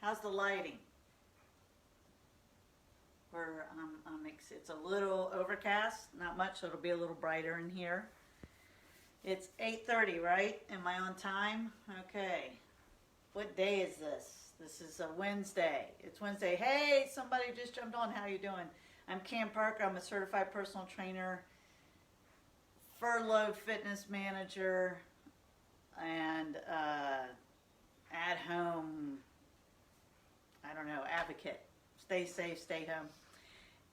How's the lighting? It's a little overcast, not much, so it'll be a little brighter in here. It's 8:30, right? Am I on time? Okay. What day is this? This is a Wednesday. It's Wednesday. Hey, somebody just jumped on. How you doing? I'm Kam Parker. I'm a certified personal trainer, furloughed fitness manager, and at-home, advocate. Stay safe, stay home.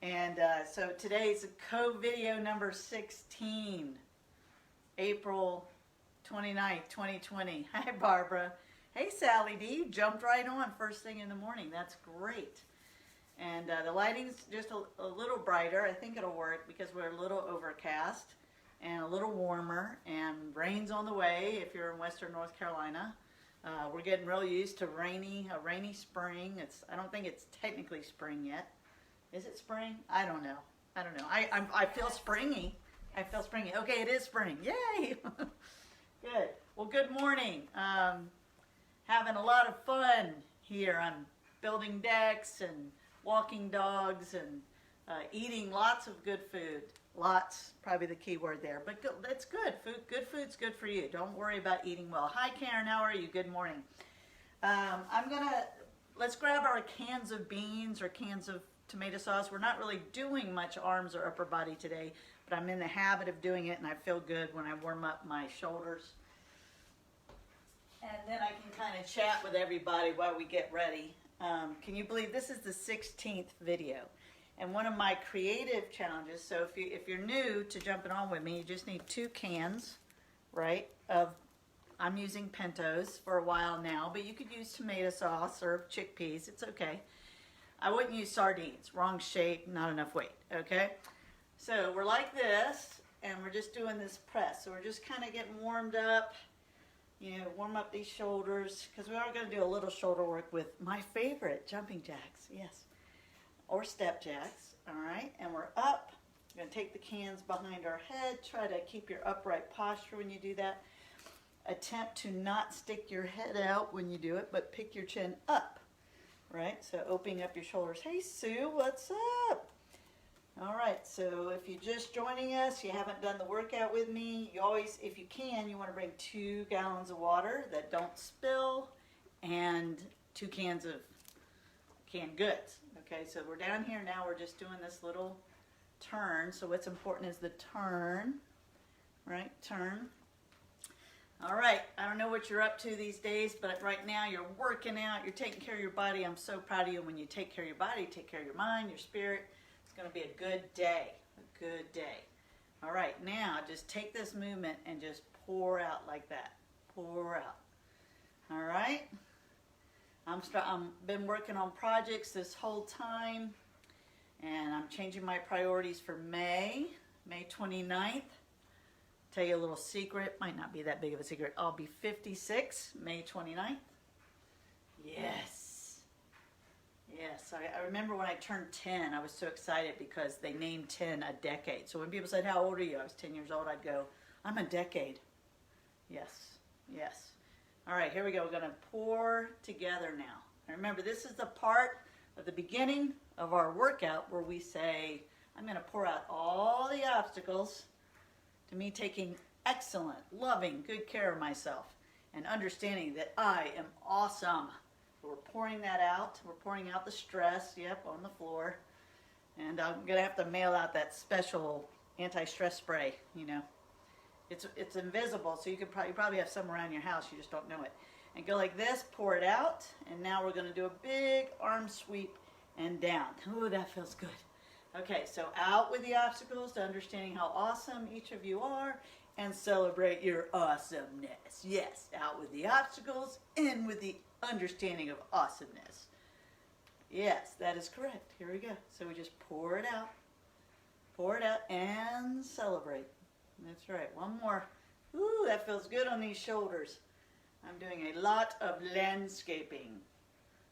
And so today's CoVideo number 16, April 29th, 2020. Hi, Barbara. Hey, Sally D. You jumped right on first thing in the morning. That's great. And the lighting's just a little brighter. I think it'll work because we're a little overcast and a little warmer, and rain's on the way if you're in western North Carolina. We're getting real used to a rainy spring. I don't think it's technically spring yet. Is it spring? I don't know. I feel springy. Okay, it is spring. Yay! Good. Well, good morning. Having a lot of fun here. I'm building decks and walking dogs and eating lots of good food. Lots, probably the key word there. But that's good. Good food's good for you. Don't worry about eating well. Hi, Karen. How are you? Good morning. Let's grab our cans of beans or cans of tomato sauce. We're not really doing much arms or upper body today, but I'm in the habit of doing it, and I feel good when I warm up my shoulders. And then I can kind of chat with everybody while we get ready. Can you believe this is the 16th video? And one of my creative challenges, so if you're new to jumping on with me, you just need 2 cans, right, I'm using Pintos for a while now, but you could use tomato sauce or chickpeas, it's okay. I wouldn't use sardines, wrong shape, not enough weight, okay? So we're like this, and we're just doing this press. So we're just kind of getting warmed up, warm up these shoulders, because we are going to do a little shoulder work with my favorite, jumping jacks, yes, or step jacks, all right? And we're up. We're going to take the cans behind our head, try to keep your upright posture when you do that. Attempt to not stick your head out when you do it, but pick your chin up. Right, so opening up your shoulders. Hey, Sue, what's up? All right, so if you're just joining us, you haven't done the workout with me, you always, if you can, you want to bring 2 gallons of water that don't spill and 2 cans of canned goods. Okay, so we're down here now. We're just doing this little turn. So what's important is the turn, right? Turn. All right, I don't know what you're up to these days, but right now you're working out, you're taking care of your body. I'm so proud of you. When you take care of your body, take care of your mind, your spirit. It's going to be a good day, All right, now just take this movement and just pour out like that. Pour out. All right? I've been working on projects this whole time, and I'm changing my priorities for May 29th. Tell you a little secret, might not be that big of a secret. I'll be 56, May 29th. Yes. I remember when I turned 10, I was so excited because they named 10 a decade. So when people said, how old are you? I was 10 years old. I'd go, I'm a decade. Yes. All right, here we go. We're going to pour together now. And remember, this is the part of the beginning of our workout where we say, I'm going to pour out all the obstacles to me taking excellent, loving, good care of myself and understanding that I am awesome. So we're pouring that out. We're pouring out the stress, on the floor. And I'm going to have to mail out that special anti-stress spray, It's invisible, so you probably have some around your house. You just don't know it. And go like this, pour it out. And now we're going to do a big arm sweep and down. Ooh, that feels good. Okay, so out with the obstacles to understanding how awesome each of you are and celebrate your awesomeness. Yes, out with the obstacles, in with the understanding of awesomeness. Yes, that is correct. Here we go. So we just pour it out, and celebrate. That's right. One more. Ooh, that feels good on these shoulders. I'm doing a lot of landscaping.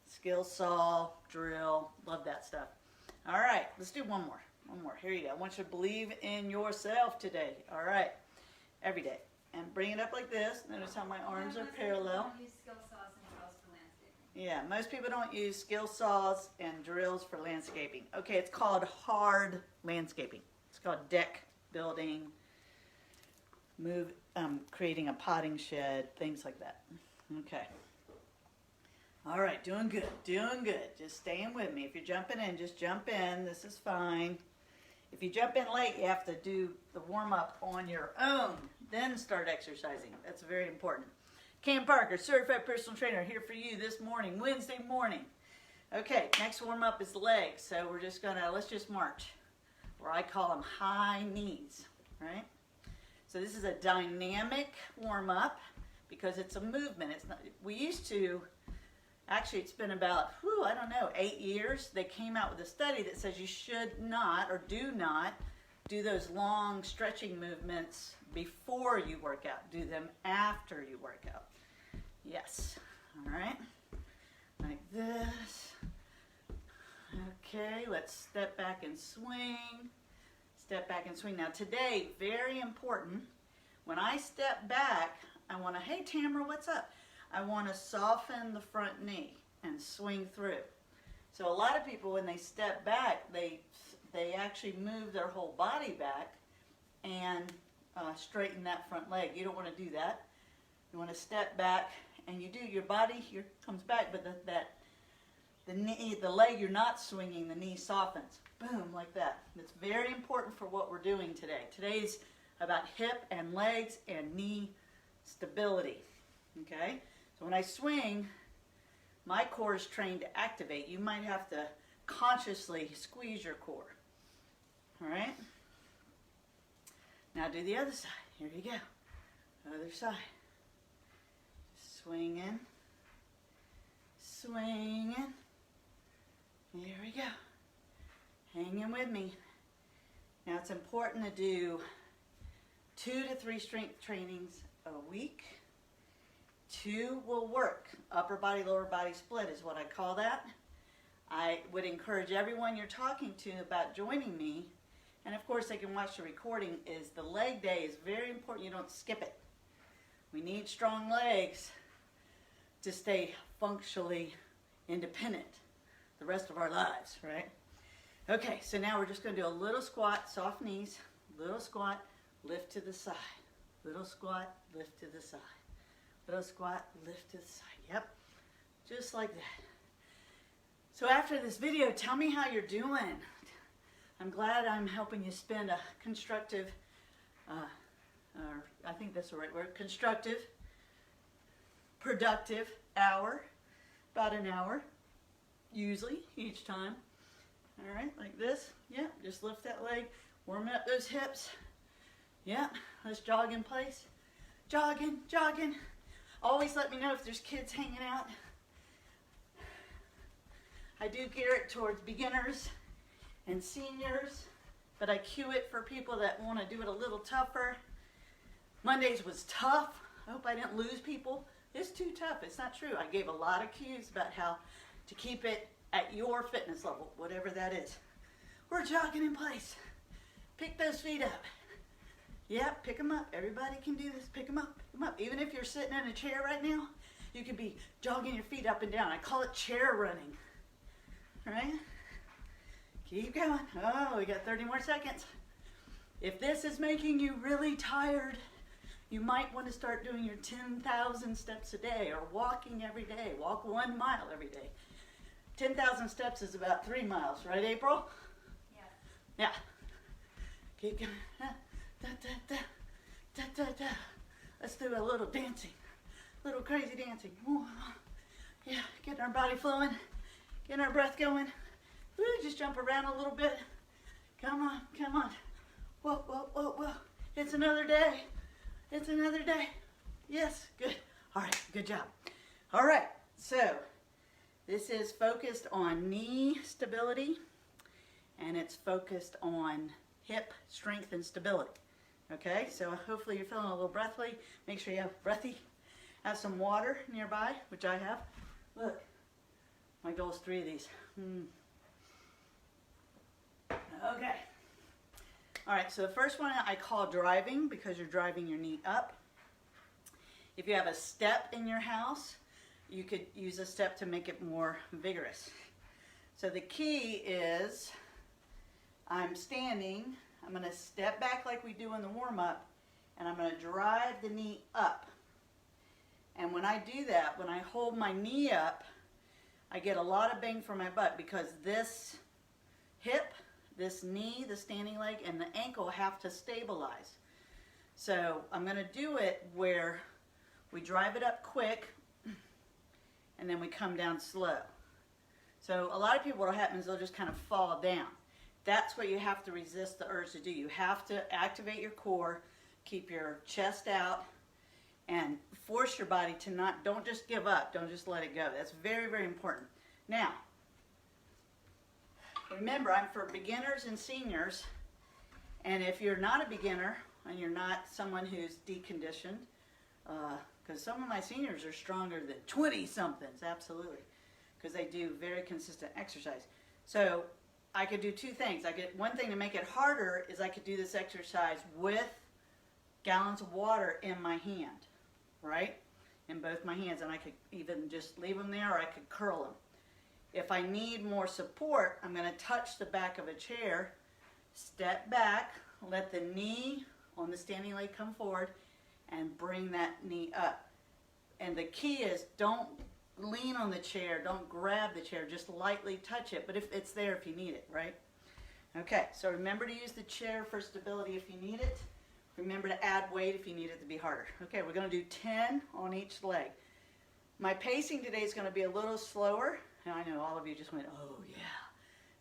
Skill saw, drill, love that stuff. All right, let's do one more. Here you go. I want you to believe in yourself today. All right, every day. And bring it up like this. Notice how my arms are parallel. Use skill saws and drills for landscaping. Yeah, most people don't use skill saws and drills for landscaping. Okay, it's called hard landscaping. It's called deck building, creating a potting shed, things like that. Okay. All right, doing good, doing good. Just staying with me. If you're jumping in, just jump in. This is fine. If you jump in late, you have to do the warm-up on your own, then start exercising. That's very important. Kam Parker, certified personal trainer, here for you this morning, Wednesday morning. Okay, next warm-up is legs. So we're just let's just march, or I call them high knees, right? So this is a dynamic warm-up because it's a movement. It's not, we used to, actually it's been about, I don't know, 8 years. They came out with a study that says you should not or do not do those long stretching movements before you work out. Do them after you work out. Yes. All right. Like this. Okay, let's step back and swing. Step back and swing. Now today, very important, when I step back, I want to, hey Tamara, what's up? I want to soften the front knee and swing through. So a lot of people, when they step back, they actually move their whole body back and straighten that front leg. You don't want to do that. You want to step back, and you do, your body comes back, but the leg you're not swinging, the knee softens. Boom, like that. It's very important for what we're doing today. Today's about hip and legs and knee stability. Okay? So when I swing, my core is trained to activate. You might have to consciously squeeze your core. All right? Now do the other side. Here you go. Other side. Swinging. Swinging. Here we go. Hanging with me. Now it's important to do 2 to 3 strength trainings a week. 2 will work. Upper body, lower body split is what I call that. I would encourage everyone you're talking to about joining me, and of course they can watch the recording, is the leg day is very important. You don't skip it. We need strong legs to stay functionally independent the rest of our lives, right? Okay, so now we're just going to do a little squat, soft knees, little squat, lift to the side, little squat, lift to the side, little squat, lift to the side. Yep, just like that. So after this video, tell me how you're doing. I'm glad I'm helping you spend a constructive, I think that's the right word, constructive, productive hour, about an hour, usually, each time. All right, like this. Yep, just lift that leg, warming up those hips. Yep, let's jog in place. Jogging, jogging. Always let me know if there's kids hanging out. I do gear it towards beginners and seniors, but I cue it for people that want to do it a little tougher. Mondays was tough. I hope I didn't lose people. It's too tough. It's not true. I gave a lot of cues about how to keep it at your fitness level, whatever that is. We're jogging in place. Pick those feet up. Yep, pick them up. Everybody can do this. Pick them up. Pick them up. Even if you're sitting in a chair right now, you could be jogging your feet up and down. I call it chair running. All right? Keep going. Oh, we got 30 more seconds. If this is making you really tired, you might want to start doing your 10,000 steps a day or walking every day. Walk 1 mile every day. 10,000 steps is about 3 miles, right, April? Yeah. Yeah. Keep going. Da, da, da, da, da, da. Let's do a little dancing. Little crazy dancing. Yeah, getting our body flowing. Getting our breath going. Woo, just jump around a little bit. Come on, come on. Whoa, whoa, whoa, whoa. It's another day. It's another day. Yes, good. All right, good job. All right, so this is focused on knee stability, and it's focused on hip strength and stability. Okay, so hopefully you're feeling a little breathy. Make sure you have breathy. Have some water nearby, which I have. Look, my goal is 3 of these. Okay. All right, so the first one I call driving because you're driving your knee up. If you have a step in your house, you could use a step to make it more vigorous. So the key is, I'm standing, I'm going to step back like we do in the warm-up, and I'm going to drive the knee up. And when I do that, when I hold my knee up, I get a lot of bang for my butt, because this hip, this knee, the standing leg, and the ankle have to stabilize. So I'm going to do it where we drive it up quick, and then we come down slow. So a lot of people, what happens, they'll just kind of fall down. That's what you have to resist the urge to do. You have to activate your core, keep your chest out, and force your body to not, don't just give up, don't just let it go. That's very, very important. Now, remember, I'm for beginners and seniors, and if you're not a beginner and you're not someone who's deconditioned, because some of my seniors are stronger than 20-somethings, absolutely, because they do very consistent exercise. So I could do two things. One thing to make it harder is I could do this exercise with gallons of water in my hand, right? In both my hands, and I could even just leave them there, or I could curl them. If I need more support, I'm going to touch the back of a chair, step back, let the knee on the standing leg come forward, and bring that knee up. And the key is, don't lean on the chair, don't grab the chair, just lightly touch it, but if it's there if you need it, right? Okay, so remember to use the chair for stability if you need it. Remember to add weight if you need it to be harder. Okay, we're going to do 10 on each leg. My pacing today is going to be a little slower. And I know all of you just went, oh yeah,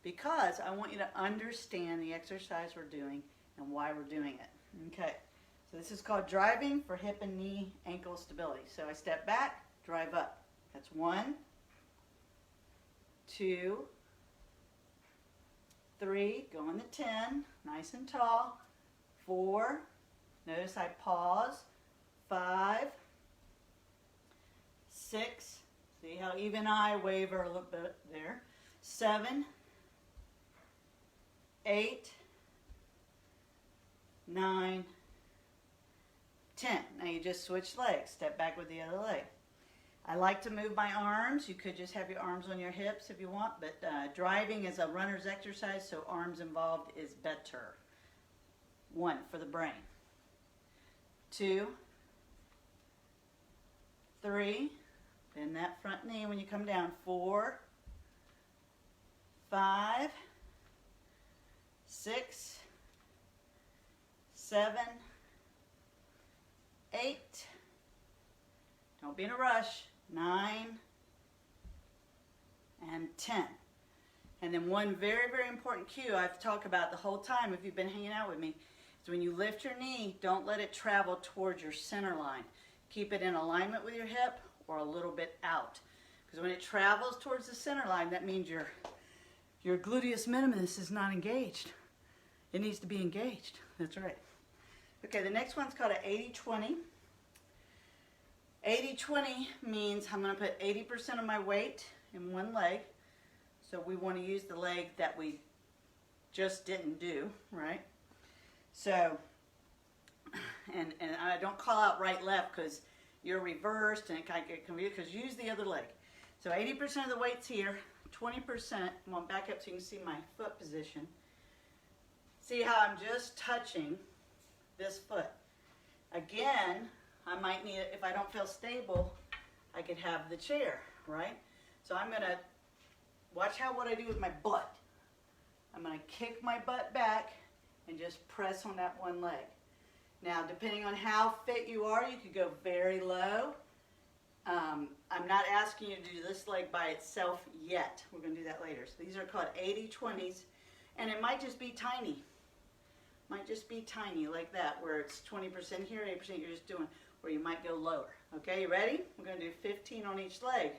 because I want you to understand the exercise we're doing and why we're doing it. Okay, so this is called driving for hip and knee ankle stability. So I step back, drive up. That's 1, 2, 3, go on the 10, nice and tall. 4, notice I pause. 5, 6, see how even I waver a little bit there. 7, 8, 9, 10. Now you just switch legs. Step back with the other leg. I like to move my arms. You could just have your arms on your hips if you want, but driving is a runner's exercise, so arms involved is better. 1 for the brain. 2, 3, bend that front knee when you come down. 4, 5, 6, 7, 8, don't be in a rush, 9, and 10. And then one very, very important cue I've talked about the whole time if you've been hanging out with me is when you lift your knee, don't let it travel towards your center line. Keep it in alignment with your hip or a little bit out. Because when it travels towards the center line, that means your gluteus minimus is not engaged. It needs to be engaged. That's right. Okay, the next one's called an 80-20. 80-20 means I'm going to put 80% of my weight in one leg. So we want to use the leg that we just didn't do, right? So, and I don't call out right, left because you're reversed and it kind of get confused, because use the other leg. So 80% of the weight's here, 20%, I'm going to back up so you can see my foot position. See how I'm just touching this foot. Again, I might need it, if I don't feel stable, I could have the chair, right? So I'm going to, watch what I do with my butt. I'm going to kick my butt back and just press on that one leg. Now, depending on how fit you are, you could go very low. I'm not asking you to do this leg by itself yet. We're going to do that later. So these are called 80-20s, and it might just be tiny. Might just be tiny like that, where it's 20% here, 80% you're just doing, or you might go lower. Okay, you ready? We're going to do 15 on each leg.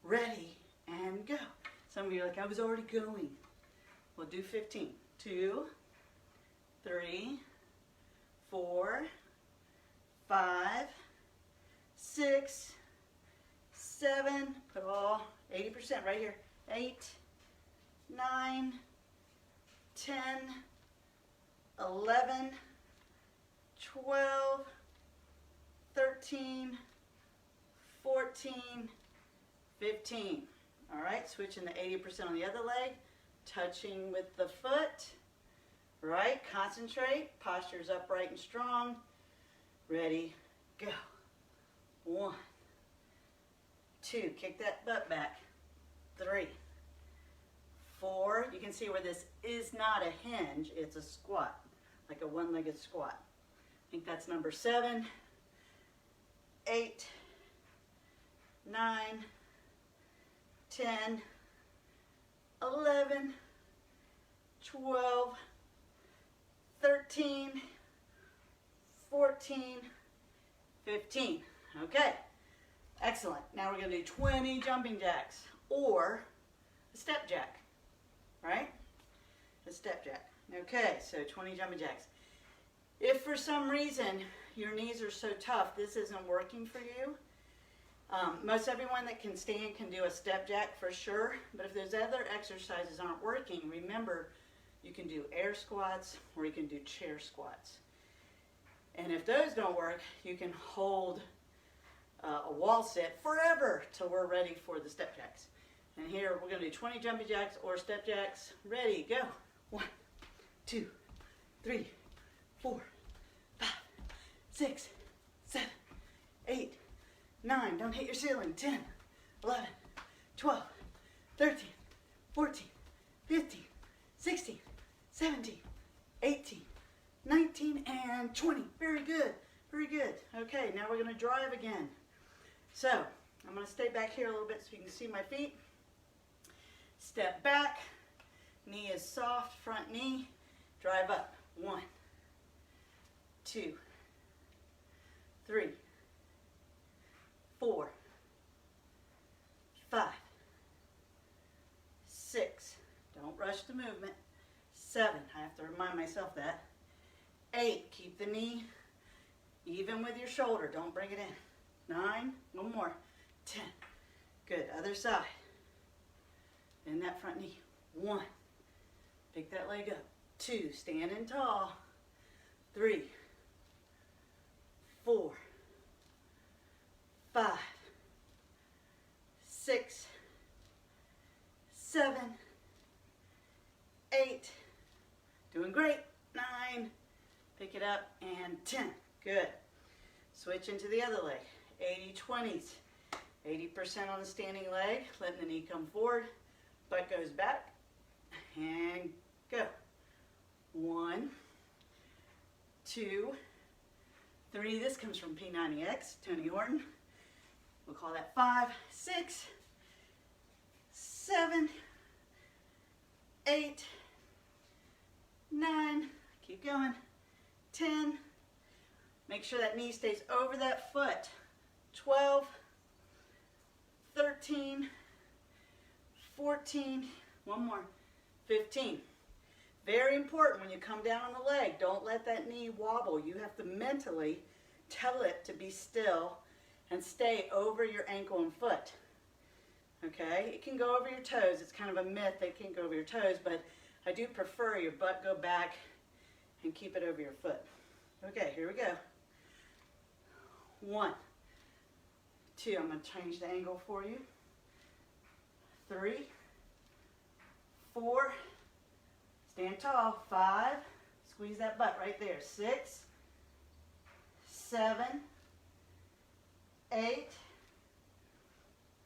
Ready, and go. Some of you are like, I was already going. We'll do 15. 2, 3, 4, 5, 6, 7, put all 80% right here. 8, 9, 10, 11, 12, 13, 14, 14, 15. All right, switching to 80% on the other leg, touching with the foot. Right, concentrate, posture's upright and strong. Ready, go. 1, 2, kick that butt back. 3, 4, you can see where this is not a hinge, it's a squat, like a one-legged squat. I think that's number 7, 8, 9, 10, 11, 12, 13, 14, 15. Okay, excellent. Now we're going to do 20 jumping jacks or a step jack, right? A step jack. Okay, so 20 jumping jacks. If for some reason your knees are so tough, this isn't working for you, most everyone that can stand can do a step jack for sure, but if those other exercises aren't working, remember you can do air squats or you can do chair squats. And if those don't work, you can hold a wall sit forever till we're ready for the step jacks. And here we're going to do 20 jumping jacks or step jacks. Ready, go. 1, 2, 3, 4, 5, 6, 7, 8, 9. Don't hit your ceiling. 10, 11, 12, 13, 14, 15, 16, 17, 18, 19, and 20. Very good. Very good. Okay, now we're going to drive again. So, I'm going to stay back here a little bit so you can see my feet. Step back. Knee is soft, front knee. Drive up. 1, 2, 3, 4, 5, 6. Don't rush the movement. 7. I have to remind myself that. 8. Keep the knee even with your shoulder. Don't bring it in. 9. One more. 10. Good. Other side. Bend that front knee. 1. Pick that leg up. 2. Standing tall. 3, 4, 5, 6, 7, 8. Doing great. 9. Pick it up, and 10. Good. Switch into the other leg. 80-20s. 80% on the standing leg, letting the knee come forward. Butt goes back, and go. 1, 2, 3. This comes from P90X, Tony Horton. We'll call that 5, 6, 7, 8, 9. Keep going. 10. Make sure that knee stays over that foot. 12, 13, 14, one more, 15. Very important when you come down on the leg, don't let that knee wobble. You have to mentally tell it to be still and stay over your ankle and foot. Okay, it can go over your toes. It's kind of a myth that it can't go over your toes, but I do prefer your butt go back and keep it over your foot. Okay, here we go. 1, 2, I'm going to change the angle for you. 3, 4, stand tall. 5, squeeze that butt right there. 6, 7, 8,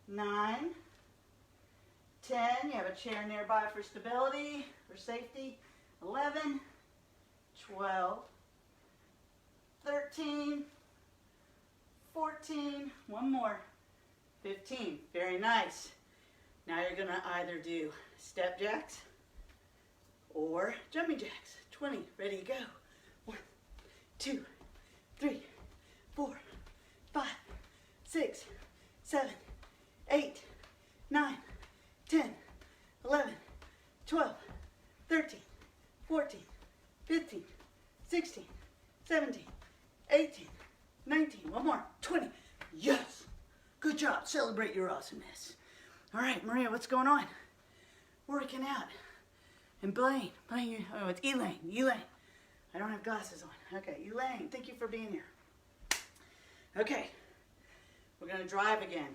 9, 10. You have a chair nearby for stability, for safety. 11, 12, 13, 14, one more, 15. Very nice. Now you're going to either do step jacks or jumping jacks. 20. Ready, go. 1, 2, 3, 4, 5, 6, 7, 8, 9, 10, 11, 12, 13, 14, 15, 16, 17, 18, 19, one more, 20. Yes! Good job. Celebrate your awesomeness. All right, Maria, what's going on? Working out. And Blaine, oh, it's Elaine. I don't have glasses on. Okay, Elaine, thank you for being here. Okay, we're going to drive again.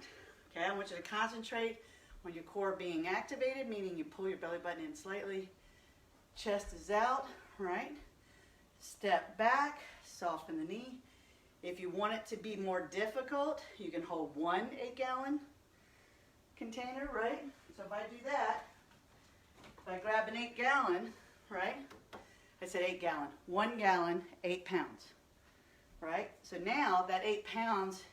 Okay, I want you to concentrate on your core being activated, meaning you pull your belly button in slightly. Chest is out, right? Step back, soften the knee. If you want it to be more difficult, you can hold one 8-gallon container, right? So if I do that, if I grab an 8-gallon, right? I said 8-gallon, 1 gallon, 8 pounds, right? So now that 8 pounds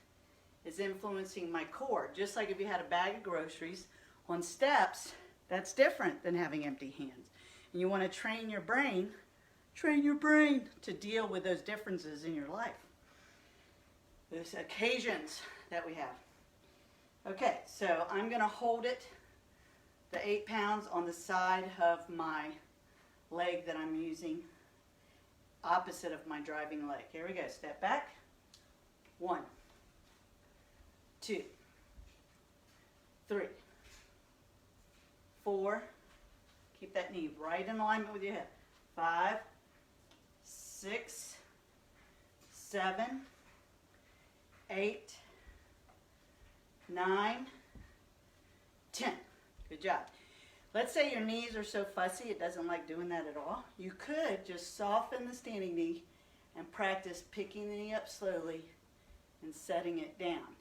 is influencing my core. Just like if you had a bag of groceries on steps, that's different than having empty hands. And you want to train your brain to deal with those differences in your life. Those occasions that we have. Okay, so I'm going to hold it, the 8 pounds, on the side of my leg that I'm using, opposite of my driving leg. Here we go. Step back. 1, 2, 3, 4. Keep that knee right in alignment with your hip. 5, 6, 7, 8, 9, 10. Good job. Let's say your knees are so fussy it doesn't like doing that at all. You could just soften the standing knee and practice picking the knee up slowly and setting it down.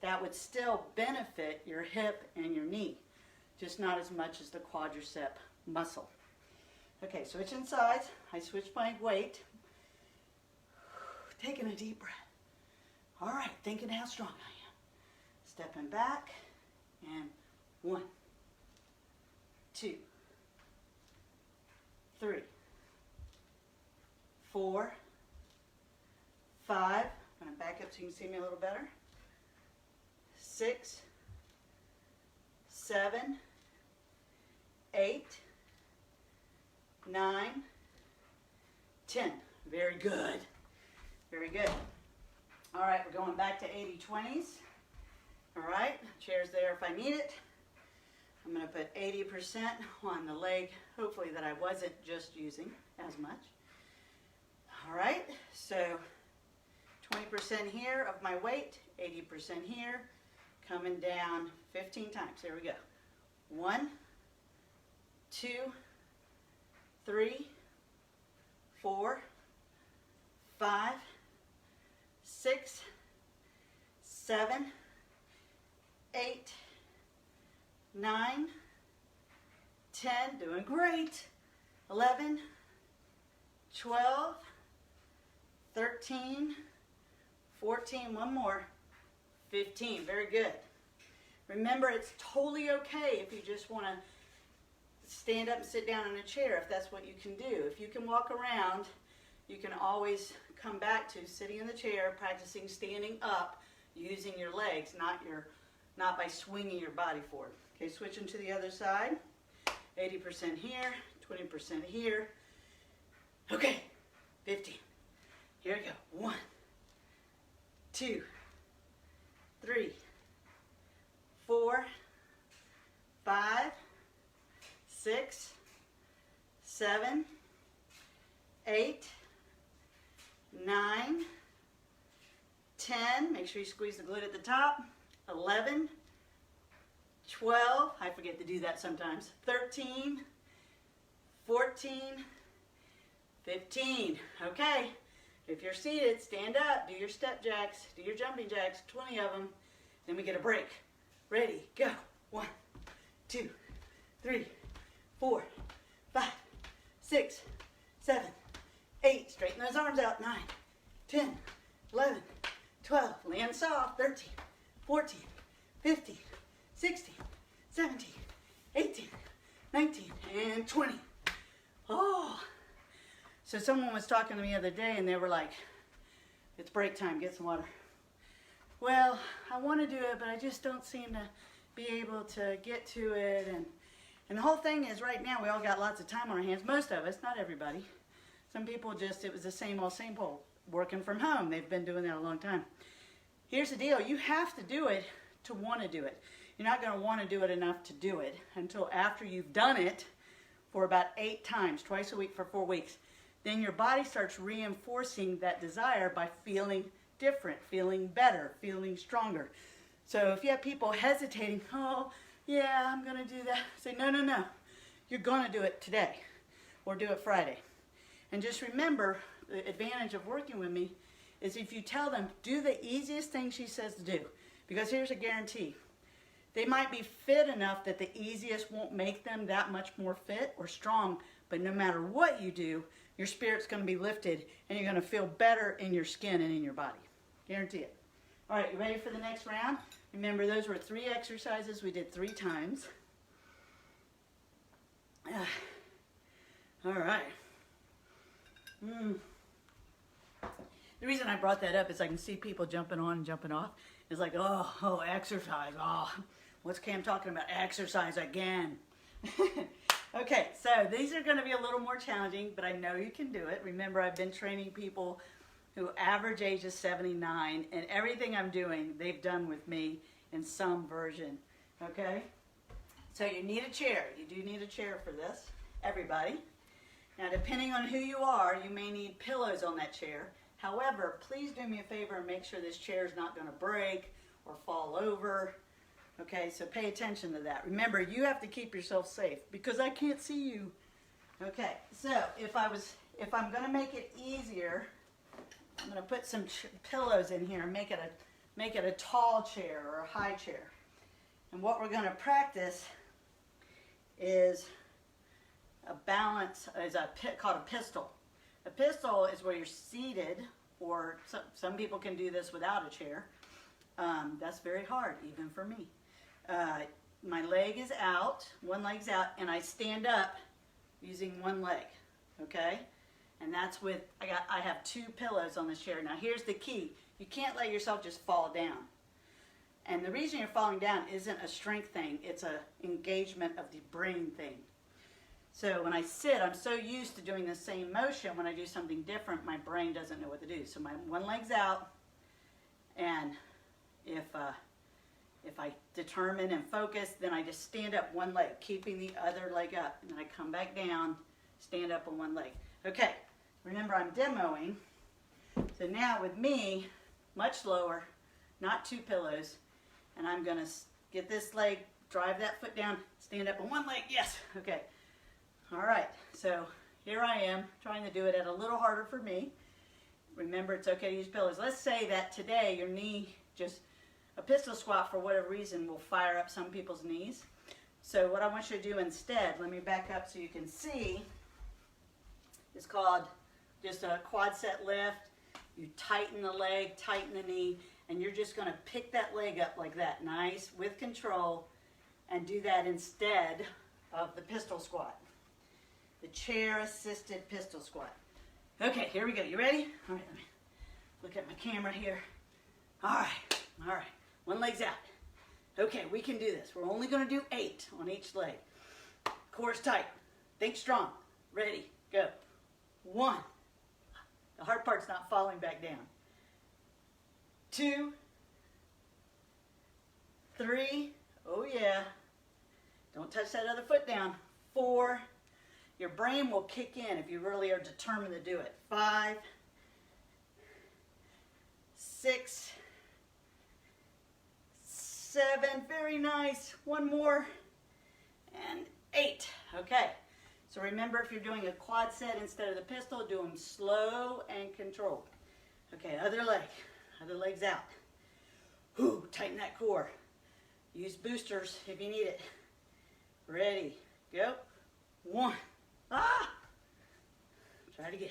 That would still benefit your hip and your knee, just not as much as the quadricep muscle. Okay, switching sides. I switched my weight. Taking a deep breath. All right, thinking how strong I am. Stepping back, and 1, 2, 3, 4, 5. I'm going to back up so you can see me a little better. 6, 7, 8, 9, 10. Very good. Very good. All right, we're going back to 80-20s. All right, chair's there if I need it. I'm going to put 80% on the leg, hopefully that I wasn't just using as much. All right, so 20% here of my weight, 80% here, coming down 15 times. Here we go. 1, 2, 3, 4, 5, 6, 7, 8, 9, 10, doing great. 11, 12, 13, 14, one more, 15. Very good. Remember, it's totally okay if you just want to stand up and sit down in a chair, if that's what you can do. If you can walk around, you can always come back to sitting in the chair, practicing standing up, using your legs, not by swinging your body forward. Okay, switching to the other side. 80% here, 20% here. Okay, 15. Here we go. 1, 2, 3, 4, 5, 6, 7, 8, 9, 10. Make sure you squeeze the glute at the top. 11, 12. I forget to do that sometimes. 13, 14, 15. Okay. If you're seated, stand up, do your step jacks, do your jumping jacks, 20 of them. Then we get a break. Ready, go. 1, 2, 3, 4, 5, 6, 7, 8. Straighten those arms out. 9, 10, 11, 12. Land soft. 13, 14, 15, 16, 17, 18, 19, and 20. Oh. So someone was talking to me the other day and they were like, it's break time, get some water. Well, I want to do it, but I just don't seem to be able to get to it. And the whole thing is right now we all got lots of time on our hands. Most of us, not everybody. Some people just, it was the same old, working from home. They've been doing that a long time. Here's the deal. You have to do it to want to do it. You're not going to want to do it enough to do it until after you've done it for about 8 times, twice a week for 4 weeks. Then your body starts reinforcing that desire by feeling different, feeling better, feeling stronger. So if you have people hesitating, oh, yeah, I'm going to do that, say, no, no, no. You're going to do it today or do it Friday. And just remember, the advantage of working with me is if you tell them, do the easiest thing she says to do. Because here's a guarantee. They might be fit enough that the easiest won't make them that much more fit or strong, but no matter what you do, your spirit's going to be lifted and you're going to feel better in your skin and in your body. Guarantee it. All right, you ready for the next round? Remember, those were 3 exercises we did 3 times. All right. The reason I brought that up is I can see people jumping on and jumping off. It's like, oh, exercise. Oh, what's Kam talking about? Exercise again. Okay, so these are going to be a little more challenging, but I know you can do it. Remember, I've been training people who average age is 79, and everything I'm doing, they've done with me in some version. Okay? So you need a chair. You do need a chair for this, everybody. Now, depending on who you are, you may need pillows on that chair. However, please do me a favor and make sure this chair is not going to break or fall over. Okay, so pay attention to that. Remember, you have to keep yourself safe because I can't see you. Okay, so if I'm going to make it easier, I'm going to put some pillows in here and make it a tall chair or a high chair. And what we're going to practice is a balance, called a pistol. A pistol is where you're seated, or some people can do this without a chair. That's very hard, even for me. My leg is out, one leg's out, and I stand up using one leg, okay? And that's with, I have 2 pillows on this chair. Now here's the key. You can't let yourself just fall down. And the reason you're falling down isn't a strength thing, it's an engagement of the brain thing. So when I sit, I'm so used to doing the same motion. When I do something different, my brain doesn't know what to do. So my one leg's out, and if I determine and focus, then I just stand up one leg, keeping the other leg up. And then I come back down, stand up on one leg. Okay, remember I'm demoing. So now with me, much lower, not 2 pillows, and I'm going to get this leg, drive that foot down, stand up on one leg. Yes, okay. All right, so here I am trying to do it at a little harder for me. Remember, it's okay to use pillows. Let's say that today your knee, just a pistol squat for whatever reason, will fire up some people's knees. So what I want you to do instead, let me back up so you can see, it's called just a quad set lift. You tighten the leg, tighten the knee, and you're just going to pick that leg up like that, nice, with control, and do that instead of the pistol squat. The chair-assisted pistol squat. Okay, here we go. You ready? All right, let me look at my camera here. All right. One leg's out. Okay, we can do this. We're only going to do 8 on each leg. Core's tight. Think strong. Ready, go. 1. The hard part's not falling back down. 2. 3. Oh, yeah. Don't touch that other foot down. 4. Your brain will kick in if you really are determined to do it. 5, 6, 7, very nice. 1 more, and 8. Okay, so remember, if you're doing a quad set instead of the pistol, do them slow and controlled. Okay, other leg's out. Whew, tighten that core. Use boosters if you need it. Ready, go. 1. Try it again.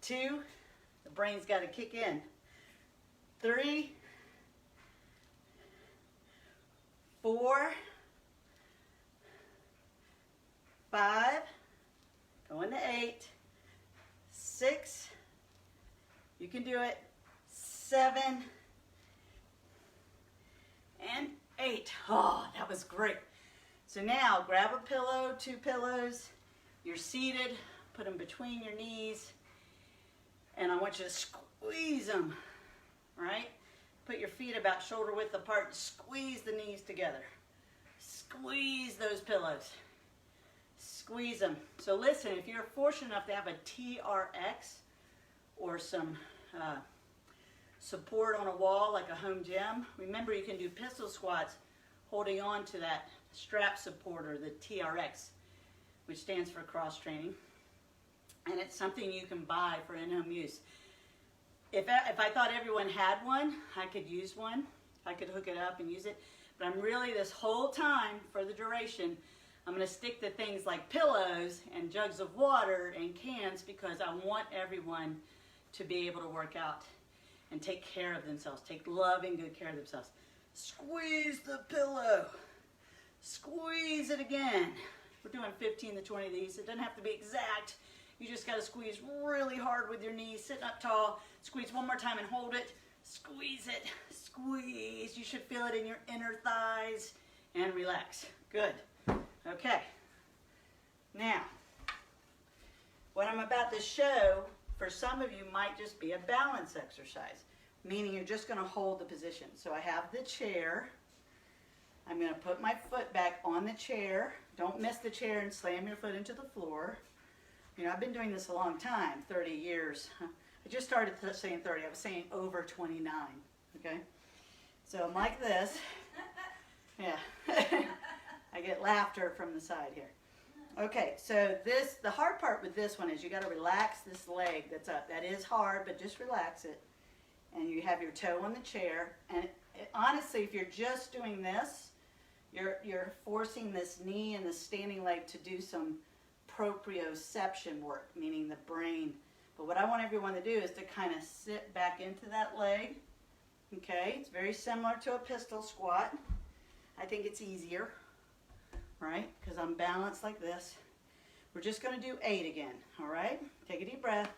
2, the brain's got to kick in. 3, 4, 5, going to 8, 6, you can do it, 7, and 8. Oh, that was great. So now grab a pillow, 2 pillows, you're seated, put them between your knees, and I want you to squeeze them, right? Put your feet about shoulder width apart, squeeze the knees together. Squeeze those pillows. Squeeze them. So listen, if you're fortunate enough to have a TRX or some support on a wall like a home gym. Remember, you can do pistol squats holding on to that strap supporter, the TRX, which stands for cross training. And it's something you can buy for in-home use. If I thought everyone had one, I could use one. I could hook it up and use it. But I'm really, this whole time, for the duration, I'm going to stick to things like pillows and jugs of water and cans because I want everyone to be able to work out and take care of themselves, take loving, good care of themselves. Squeeze the pillow. Squeeze it again. We're doing 15 to 20 of these. It doesn't have to be exact. You just got to squeeze really hard with your knees, sitting up tall. Squeeze one more time and hold it. Squeeze it. Squeeze. You should feel it in your inner thighs and relax. Good. Okay. Now, what I'm about to show for some of you might just be a balance exercise, meaning you're just going to hold the position. So I have the chair. I'm going to put my foot back on the chair. Don't miss the chair and slam your foot into the floor. You know, I've been doing this a long time, 30 years. I just started saying 30. I was saying over 29, okay? So I'm like this. Yeah. I get laughter from the side here. Okay, so the hard part with this one is you got to relax this leg that's up. That is hard, but just relax it. And you have your toe on the chair. And honestly, if you're just doing this, you're forcing this knee and the standing leg to do some proprioception work, meaning the brain. But what I want everyone to do is to kind of sit back into that leg. Okay, it's very similar to a pistol squat. I think it's easier, right? Because I'm balanced like this. We're just going to do 8 again, all right? Take a deep breath.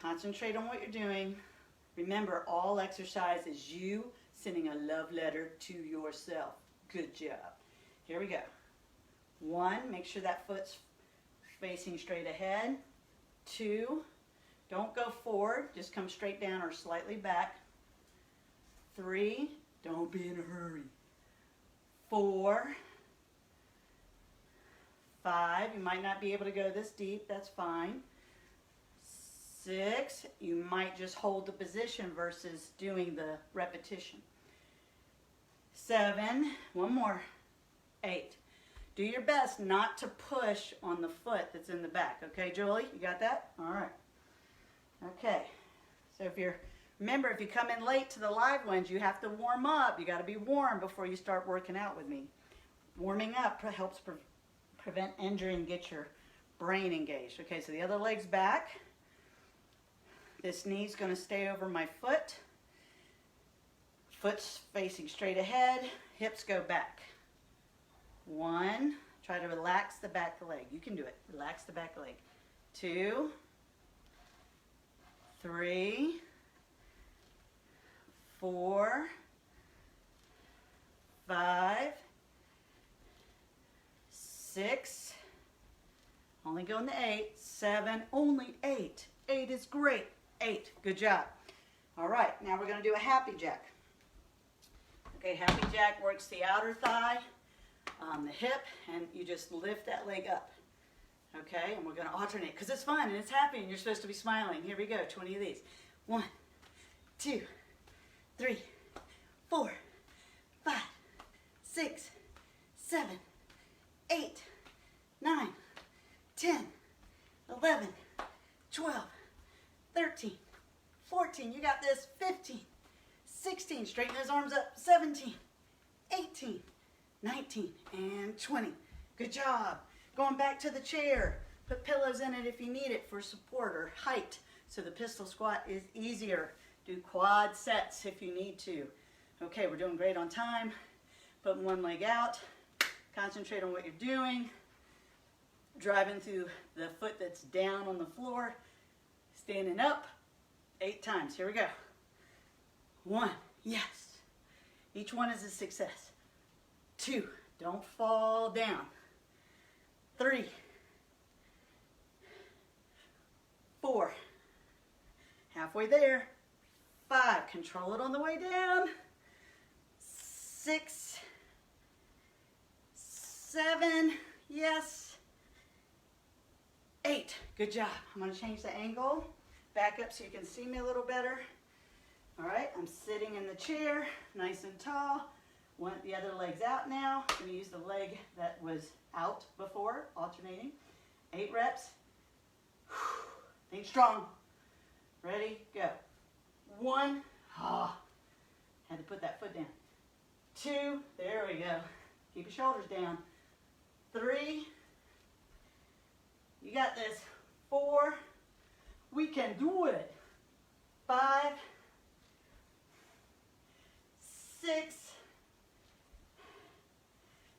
Concentrate on what you're doing. Remember, all exercise is you sending a love letter to yourself. Good job. Here we go. 1, make sure that foot's facing straight ahead. 2, don't go forward, just come straight down or slightly back. 3, don't be in a hurry. 4, 5, you might not be able to go this deep, that's fine. 6, you might just hold the position versus doing the repetition. 7, one more. 8. Do your best not to push on the foot that's in the back. Okay, Julie, you got that? All right. Okay, so remember, if you come in late to the live ones, you have to warm up. You got to be warm before you start working out with me. Warming up helps prevent injury and get your brain engaged. Okay, so the other leg's back. This knee's going to stay over my foot. Foot's facing straight ahead. Hips go back. 1, try to relax the back of the leg. You can do it. Relax the back of the leg. 2, 3, 4, 5, 6, only going to 8, 7, only 8. 8 is great. 8, good job. All right, now we're going to do a happy jack. Okay, happy jack works the outer thigh, the hip, and you just lift that leg up. Okay, and we're going to alternate because it's fun and it's happy and you're supposed to be smiling. Here we go, 20 of these. 1, 2, 3, 4, 5, 6, 7, 8, 9, 10, 11, 12, 13, 14, you got this, 15, 16, straighten those arms up, 17, 18, 19, and 20. Good job. Going back to the chair. Put pillows in it if you need it for support or height, so the pistol squat is easier. Do quad sets if you need to. Okay, we're doing great on time. Put one leg out. Concentrate on what you're doing. Driving through the foot that's down on the floor. Standing up. 8 times. Here we go. 1, yes. Each one is a success. 2, don't fall down. 3, 4, halfway there. 5, control it on the way down. 6, 7, yes. 8, good job. I'm going to change the angle. Back up so you can see me a little better. sitting in the chair, nice and tall. Want the other leg's out now. I'm going to use the leg that was out before, alternating. 8 reps. Think strong. Ready, go. 1, had to put that foot down. 2, there we go. Keep your shoulders down. 3, you got this. 4, we can do it. 5, 6,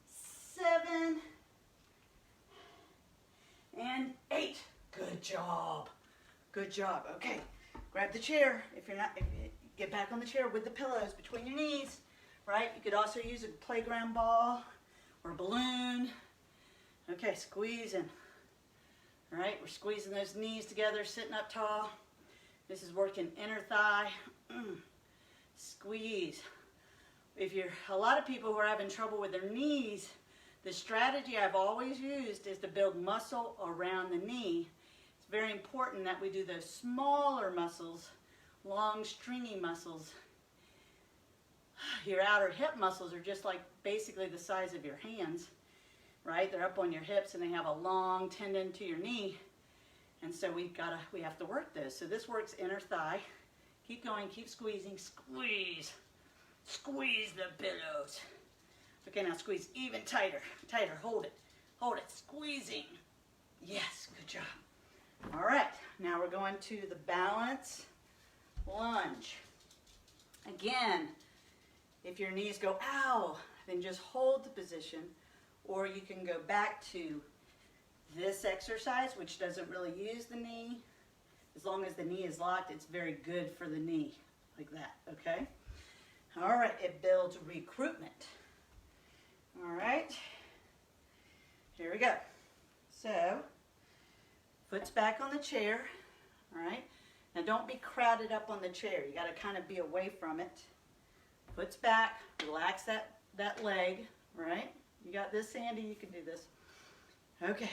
7, and 8. Good job. Good job. Okay, grab the chair. If you get back on the chair with the pillows between your knees, right? You could also use a playground ball or a balloon. Okay, squeezing. All right, we're squeezing those knees together, sitting up tall. This is working inner thigh. Squeeze. A lot of people who are having trouble with their knees, the strategy I've always used is to build muscle around the knee. It's very important that we do those smaller muscles, long stringy muscles. Your outer hip muscles are just like basically the size of your hands, right? They're up on your hips and they have a long tendon to your knee. And so we have to work those. So this works inner thigh. Keep going, keep squeezing, squeeze. Squeeze the pillows. Okay, now squeeze even tighter, tighter, hold it, squeezing. Yes, good job. All right, now we're going to the balance lunge. Again, if your knees go, ow, then just hold the position, or you can go back to this exercise, which doesn't really use the knee. As long as the knee is locked, it's very good for the knee, like that, okay? All right, it builds recruitment. All right, here we go. So, foot's back on the chair, all right? Now don't be crowded up on the chair. You gotta kind of be away from it. Foot's back, relax that leg, right? You got this, Sandy, you can do this. Okay.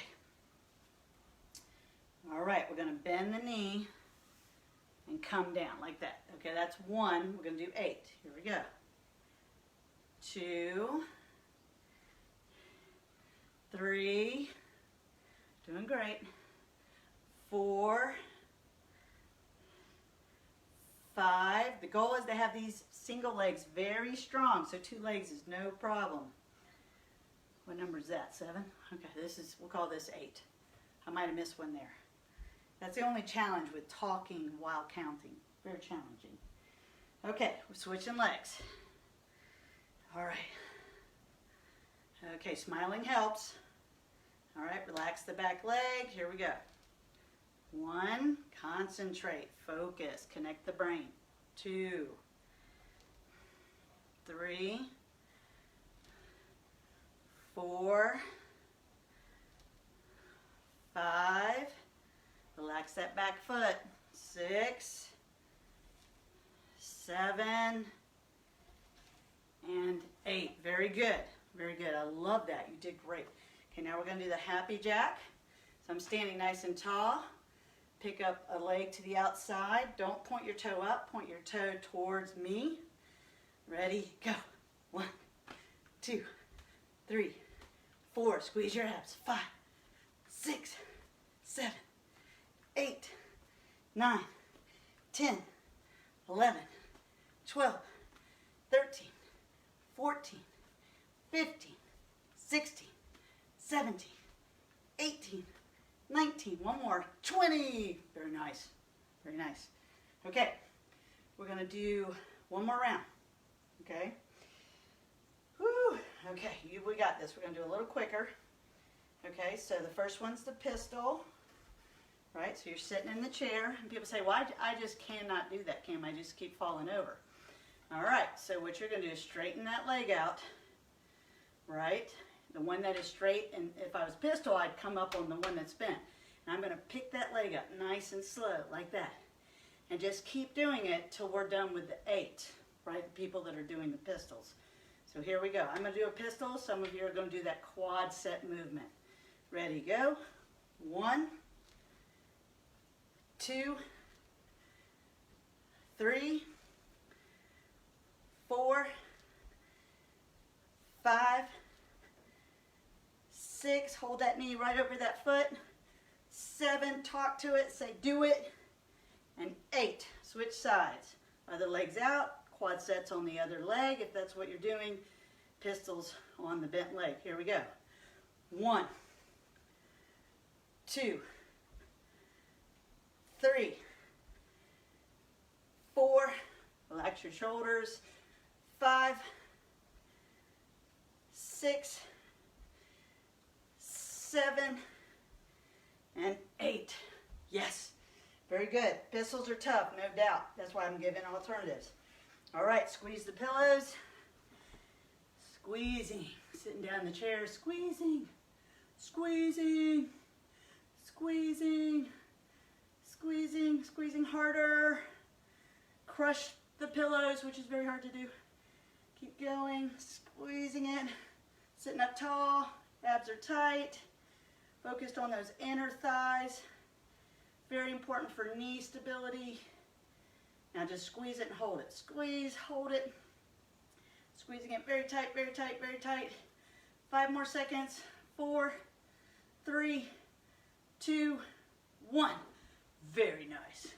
All right, we're gonna bend the knee and come down like that. Okay, that's 1, we're gonna do 8. Here we go. 2, 3, doing great. 4, 5. The goal is to have these single legs very strong, so 2 legs is no problem. What number is that? 7? Okay, we'll call this 8. I might have missed one there. That's the only challenge with talking while counting. Very challenging. Okay, we're switching legs. All right. Okay, smiling helps. All right, relax the back leg. Here we go. 1, concentrate, focus, connect the brain. 2, 3, 4, 5, relax that back foot. 6, 7, and 8. Very good. Very good. I love that. You did great. Okay, now we're going to do the happy jack. So I'm standing nice and tall. Pick up a leg to the outside. Don't point your toe up. Point your toe towards me. Ready, go. 1, 2, 3, 4. Squeeze your abs. 5, 6, 7, 8, 9, 10, 11, 12, 13, 14, 15, 16, 17, 18, 19, one more, 20. Very nice, very nice. Okay, we're gonna do one more round, okay? Whew. Okay, we got this. We're gonna do a little quicker. Okay, so the first one's the pistol, right? So you're sitting in the chair, and people say, well, I just cannot do that, Kam. I just keep falling over. All right, so what you're gonna do is straighten that leg out, right? The one that is straight, and if I was pistol, I'd come up on the one that's bent. And I'm gonna pick that leg up nice and slow, like that. And just keep doing it till we're done with the 8, right? The people that are doing the pistols. So here we go. I'm gonna do a pistol. Some of you are gonna do that quad set movement. Ready, go. 1, 2, 3, 6, hold that knee right over that foot. 7, talk to it, say do it. And 8, switch sides. Other legs out, quad sets on the other leg if that's what you're doing. Pistols on the bent leg. Here we go. 1, 2, 3, 4, relax your shoulders. 5, 6, 7, and 8. Yes, very good. Pistols are tough, no doubt. That's why I'm giving alternatives. All right, squeeze the pillows. Squeezing, sitting down in the chair, squeezing, squeezing, squeezing, squeezing, squeezing harder. Crush the pillows, which is very hard to do. Keep going, squeezing it, sitting up tall, abs are tight, focused on those inner thighs. Very important for knee stability. Now just squeeze it and hold it. Squeeze, hold it. Squeezing it very tight, very tight, very tight. 5 more seconds. 4, 3, 2, 1. Very nice.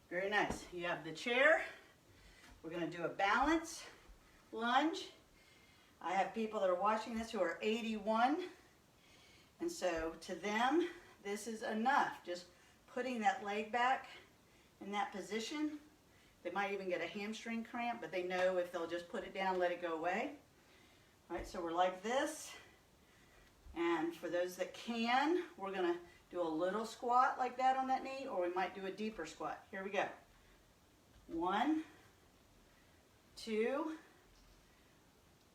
Very nice. You have the chair. We're going to do a balance lunge. I have people that are watching this who are 81. And so to them, this is enough. Just putting that leg back in that position. They might even get a hamstring cramp, but they know if they'll just put it down, let it go away. All right, so we're like this. And for those that can, we're going to do a little squat like that on that knee, or we might do a deeper squat. Here we go. 1, 2,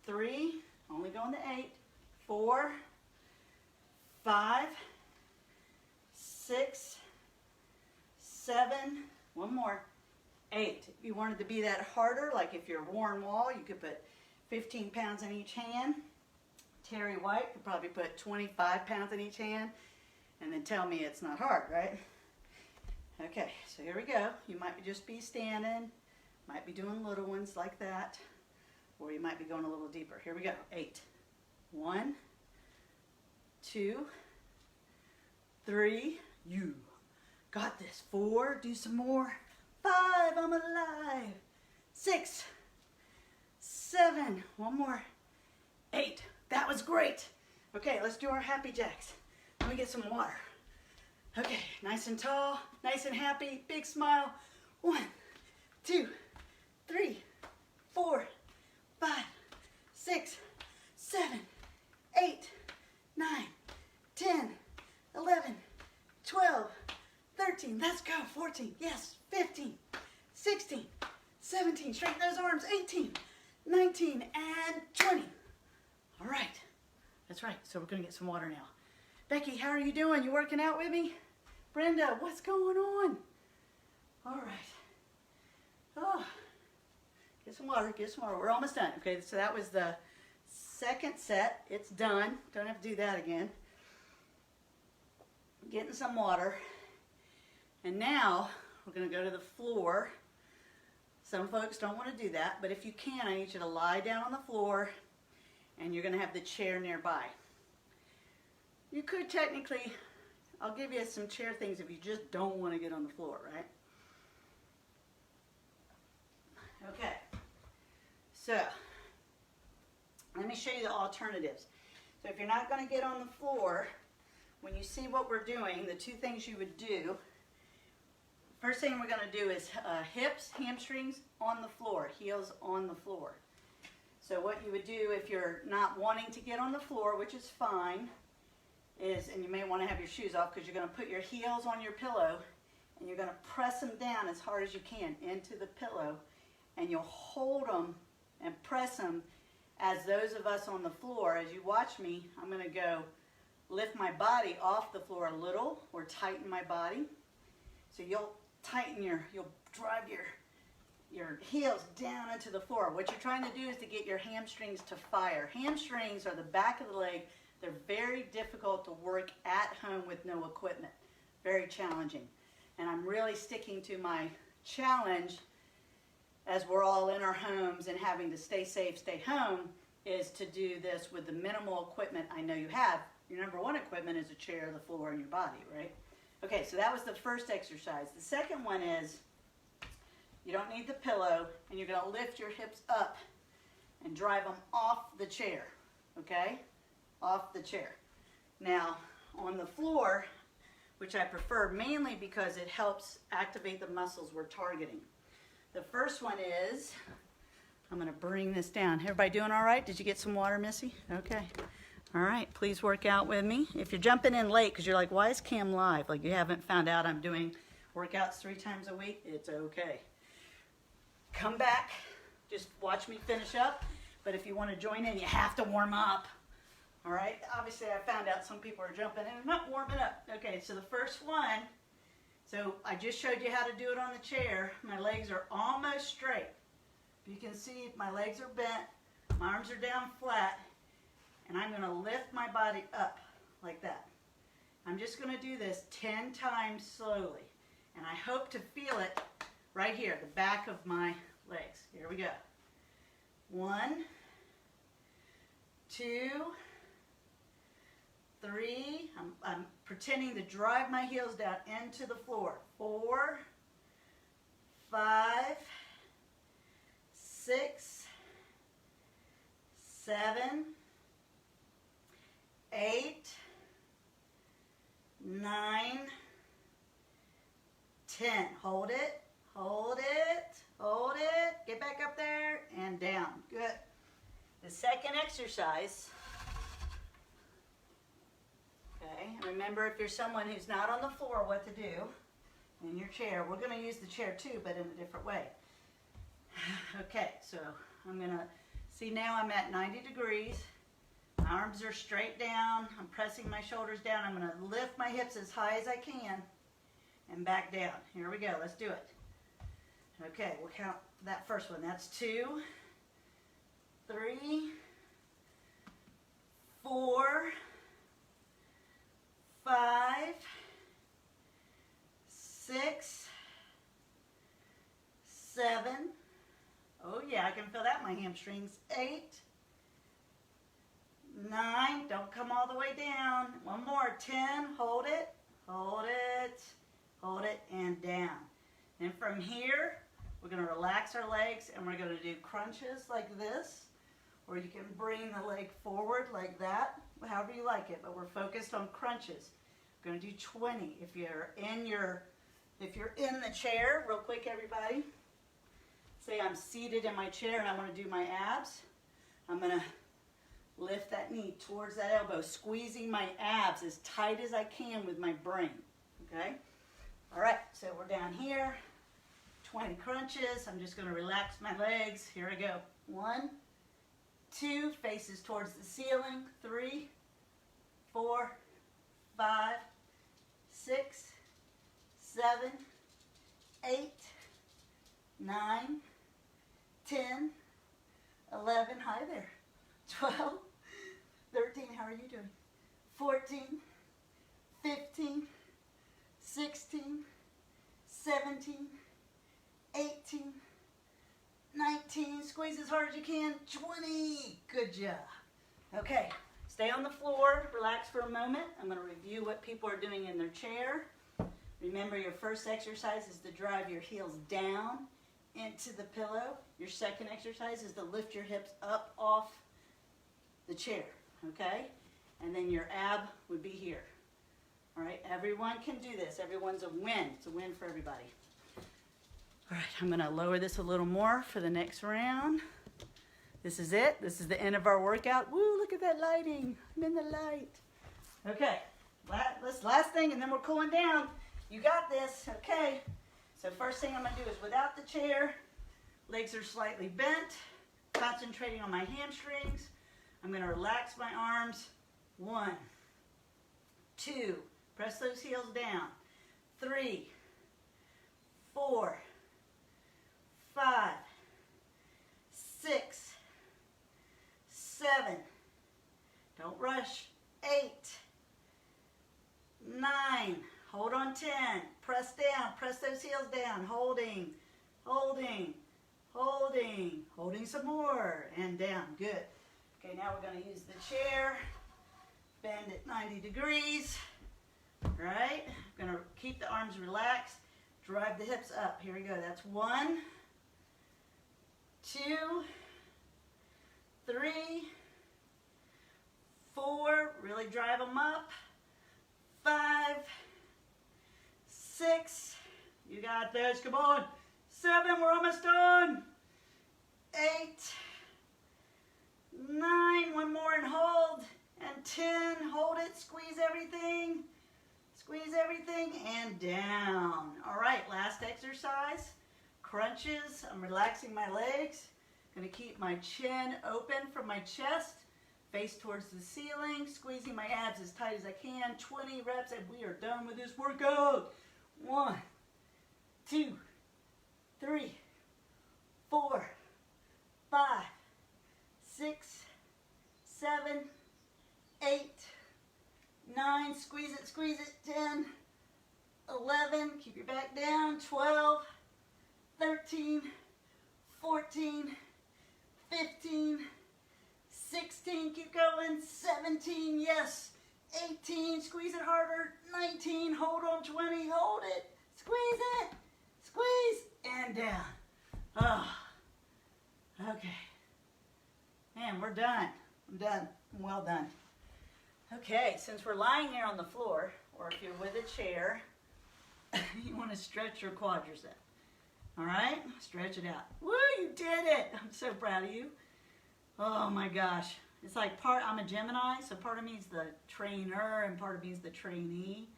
3, only going to 8, 4, 5, 6, 7, one more, 8. If you wanted to be that harder, like if you're Warren Wall, you could put 15 pounds in each hand. Terry White could probably put 25 pounds in each hand, and then tell me it's not hard, right? Okay, so here we go. You might just be standing, might be doing little ones like that, or you might be going a little deeper. Here we go. 8. 1, 2, 3. You got this. 4. Do some more. 5. I'm alive. 6, 7. One more. 8. That was great. Okay, let's do our happy jacks. Let me get some water. Okay, nice and tall, nice and happy, big smile. 1, 2, 3, 4, 5, 6, 7, 8, 9, 10, 11, 12, 13. Let's go. 14. Yes. 15, 16, 17. Straighten those arms. 18, 19, and 20. All right. That's right. So we're going to get some water now. Becky, how are you doing? You working out with me? Brenda, what's going on? All right. Oh, get some water, get some water. We're almost done. Okay, so that was the second set. It's done. Don't have to do that again. Getting some water. And now we're going to go to the floor. Some folks don't want to do that, but if you can, I need you to lie down on the floor, and you're going to have the chair nearby. You could technically, I'll give you some chair things if you just don't want to get on the floor, right? Okay, so let me show you the alternatives. So if you're not going to get on the floor, when you see what we're doing, the 2 things you would do, first thing we're going to do is hips, hamstrings on the floor, heels on the floor. So what you would do if you're not wanting to get on the floor, which is fine, is, and you may want to have your shoes off because you're going to put your heels on your pillow and you're going to press them down as hard as you can into the pillow, and you'll hold them and press them as those of us on the floor. As you watch me, I'm going to go lift my body off the floor a little or tighten my body. So you'll tighten you'll drive your heels down into the floor. What you're trying to do is to get your hamstrings to fire. Hamstrings are the back of the leg. They're very difficult to work at home with no equipment. Very challenging. And I'm really sticking to my challenge, as we're all in our homes and having to stay safe, stay home, is to do this with the minimal equipment I know you have, your number one equipment is a chair, the floor, and your body, right? Okay, so that was the first exercise. The second one is you don't need the pillow, and you're going to lift your hips up and drive them off the chair, okay? Off the chair. Now, on the floor, which I prefer mainly because it helps activate the muscles we're targeting. The first one is, I'm going to bring this down. Everybody doing all right? Did you get some water, Missy? Okay. All right, please work out with me. If you're jumping in late because you're like, why is Kam live? Like you haven't found out I'm doing workouts 3 times a week, it's okay. Come back, just watch me finish up. But if you want to join in, you have to warm up. All right, obviously I found out some people are jumping in and not warming up. Okay, so the first one, so I just showed you how to do it on the chair. My legs are almost straight. You can see my legs are bent, my arms are down flat, and I'm going to lift my body up like that. I'm just going to do this 10 times slowly, and I hope to feel it right here, the back of my legs. Here we go. 1, 2, 3. I'm pretending to drive my heels down into the floor. 4, 5, 6, 7, 8, 9, 10. Hold it, hold it, hold it. Get back up there and down. Good. The second exercise, okay, remember if you're someone who's not on the floor, what to do in your chair. We're going to use the chair too, but in a different way. Okay, so I'm going to, see now I'm at 90 degrees. My arms are straight down. I'm pressing my shoulders down. I'm going to lift my hips as high as I can and back down. Here we go. Let's do it. Okay, we'll count that first one. That's 2, 3, 4, 5, 6, 7. Oh yeah, I can feel that in my hamstrings. 8, 9. Don't come all the way down. One more. 10. Hold it. Hold it. Hold it. And down. And from here, we're going to relax our legs and we're going to do crunches like this. Or you can bring the leg forward like that. However you like it. But we're focused on crunches. We're going to do 20. If you're in the chair, real quick everybody. Say I'm seated in my chair and I want to do my abs. I'm going to lift that knee towards that elbow, squeezing my abs as tight as I can with my brain. Okay? All right, so we're down here. 20 crunches. I'm just going to relax my legs. Here I go. 1, 2, faces towards the ceiling. 3, 4, 5, 6, 7, 8, 9, 10, 11, hi there, 12, 13, how are you doing? 14, 15, 16, 17, 18, 19, squeeze as hard as you can, 20, good job. Okay, stay on the floor, relax for a moment. I'm going to review what people are doing in their chair. Remember, your first exercise is to drive your heels down into the pillow. Your second exercise is to lift your hips up off the chair, okay? And then your ab would be here. All right, everyone can do this. Everyone's a win. It's a win for everybody. All right, I'm going to lower this a little more for the next round. This is it. This is the end of our workout. Woo, look at that lighting. I'm in the light. Okay, last thing, and then we're cooling down. You got this, okay? So first thing I'm going to do is without the chair, legs are slightly bent, concentrating on my hamstrings. I'm going to relax my arms. 1, 2, press those heels down. 3, 4, 5, 6, 7, don't rush, 8, 9, hold on 10, press down, press those heels down, holding, holding, holding, holding some more, and down, good. Okay, now we're going to use the chair Bend at 90 degrees. All right, I'm gonna keep the arms relaxed. Drive the hips up. Here we go. That's 1, 2, 3, 4. Really drive them up. 5, 6. You got this. Come on. 7. We're almost done. 8, 9. One more and hold. And 10. Hold it. Squeeze everything. Squeeze everything and down. All right, last exercise. Crunches. I'm relaxing my legs. Going to keep my chin open from my chest. Face towards the ceiling. Squeezing my abs as tight as I can. 20 reps and we are done with this workout. 1, 2, 3, 4, 5, 6, 7, 8, 9, squeeze it, 10, 11, keep your back down, 12, 13, 14, 15, 16, keep going, 17, yes, 18, squeeze it harder, 19, hold on, 20, hold it, squeeze, and down. Oh, okay. Man, we're done. I'm done. I'm well done. Okay, since we're lying here on the floor, or if you're with a chair, you want to stretch your quadricep. All right? Stretch it out. Woo, you did it! I'm so proud of you. Oh my gosh. It's like I'm a Gemini, so part of me is the trainer and part of me is the trainee.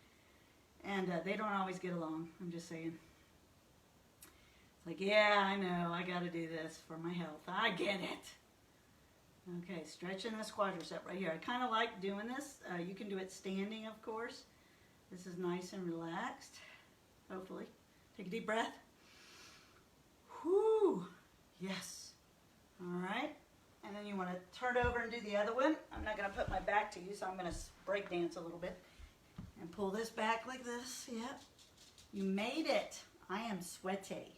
And they don't always get along, I'm just saying. It's like, yeah, I know, I got to do this for my health. I get it. Okay, stretching this quadricep right here. I kind of like doing this. You can do it standing, of course. This is nice and relaxed, hopefully. Take a deep breath. Whoo! Yes. All right. And then you want to turn over and do the other one. I'm not going to put my back to you, so I'm going to break dance a little bit. And pull this back like this. Yep. You made it. I am sweaty.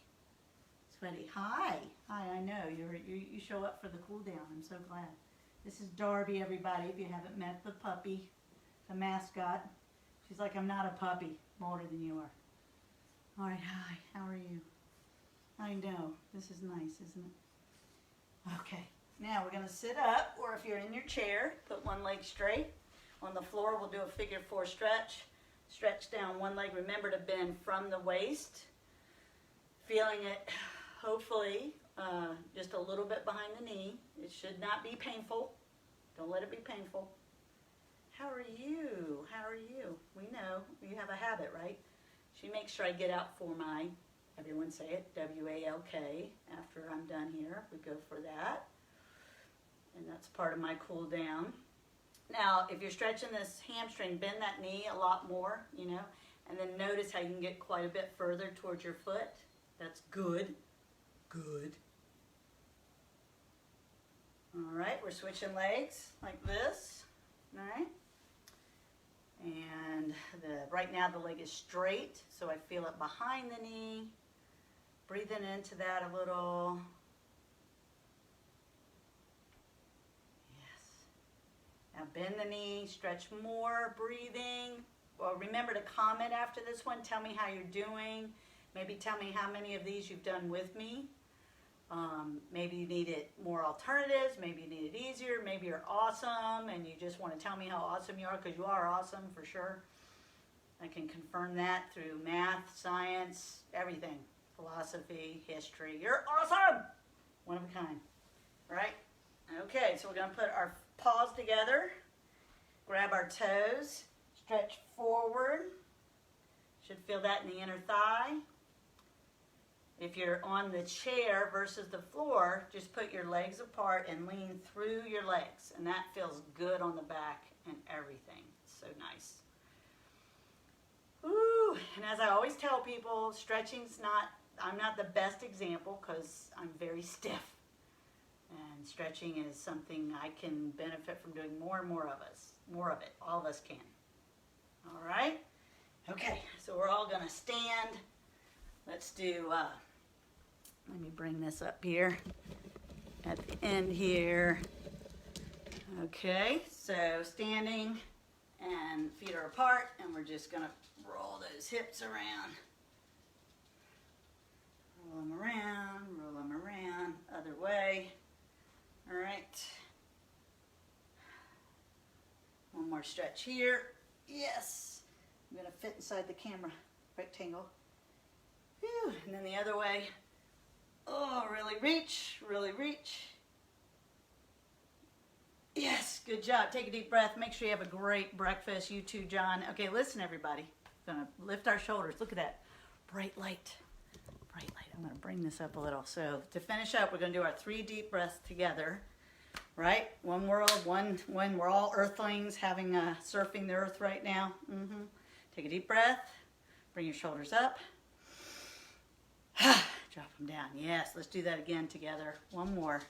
Sweaty. Hi. Hi, I know. You show up for the cool down. I'm so glad. This is Darby, everybody, if you haven't met the puppy, the mascot. She's like, I'm not a puppy. I'm older than you are. All right, hi. How are you? I know. This is nice, isn't it? Okay. Now we're going to sit up, or if you're in your chair, put one leg straight. On the floor, we'll do a figure 4 stretch. Stretch down one leg. Remember to bend from the waist. Feeling it, hopefully, just a little bit behind the knee. It should not be painful. Don't let it be painful. How are you? How are you? We know. You have a habit, right? She makes sure I get out for my, everyone say it, W-A-L-K. After I'm done here, we go for that. And that's part of my cool down. Now, if you're stretching this hamstring, bend that knee a lot more, you know, and then notice how you can get quite a bit further towards your foot. That's good. Good. All right, we're switching legs like this. All right. And right now the leg is straight, so I feel it behind the knee. Breathing into that a little. Yes. Now bend the knee, stretch more, breathing. Well, remember to comment after this one. Tell me how you're doing. Maybe tell me how many of these you've done with me. Maybe you needed more alternatives. Maybe you need it easier. Maybe you're awesome and you just want to tell me how awesome you are, because you are awesome for sure. I can confirm that through math, science, everything. Philosophy, history. You're awesome! One of a kind. Right? Okay, so we're going to put our paws together. Grab our toes. Stretch forward. Should feel that in the inner thigh. If you're on the chair versus the floor, just put your legs apart and lean through your legs. And that feels good on the back and everything. It's so nice. Ooh, and as I always tell people, stretching's I'm not the best example because I'm very stiff. And stretching is something I can benefit from doing more and more of it. All of us can. All right? Okay, so we're all going to stand. Let's do, let me bring this up here at the end here. Okay, so standing, And feet are apart, and we're just gonna roll those hips around. Roll them around, other way. All right. One more stretch here. Yes. I'm gonna fit inside the camera rectangle. Whew. And then the other way. Oh, really reach, really reach. Yes, good job. Take a deep breath. Make sure you have a great breakfast. You too, John. Okay, listen, everybody. Gonna lift our shoulders. Look at that. Bright light. Bright light. I'm gonna bring this up a little. So to finish up, we're gonna do our 3 deep breaths together. Right? One world, one we're all earthlings having surfing the earth right now. Take a deep breath. Bring your shoulders up. Drop them down. Yes, let's do that again together. One more.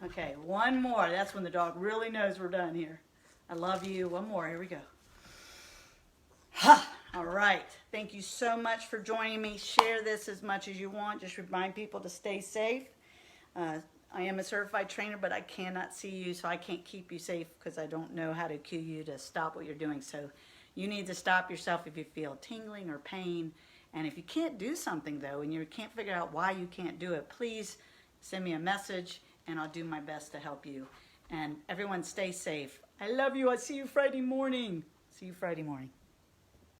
Okay, one more. That's when the dog really knows we're done here. I love you. One more. Here we go. All right. Thank you so much for joining me. Share this as much as you want. Just remind people to stay safe. I am a certified trainer, but I cannot see you, so I can't keep you safe because I don't know how to cue you to stop what you're doing. So you need to stop yourself if you feel tingling or pain. And if you can't do something, though, and you can't figure out why you can't do it, please send me a message, and I'll do my best to help you. And everyone stay safe. I love you. I'll see you Friday morning. See you Friday morning.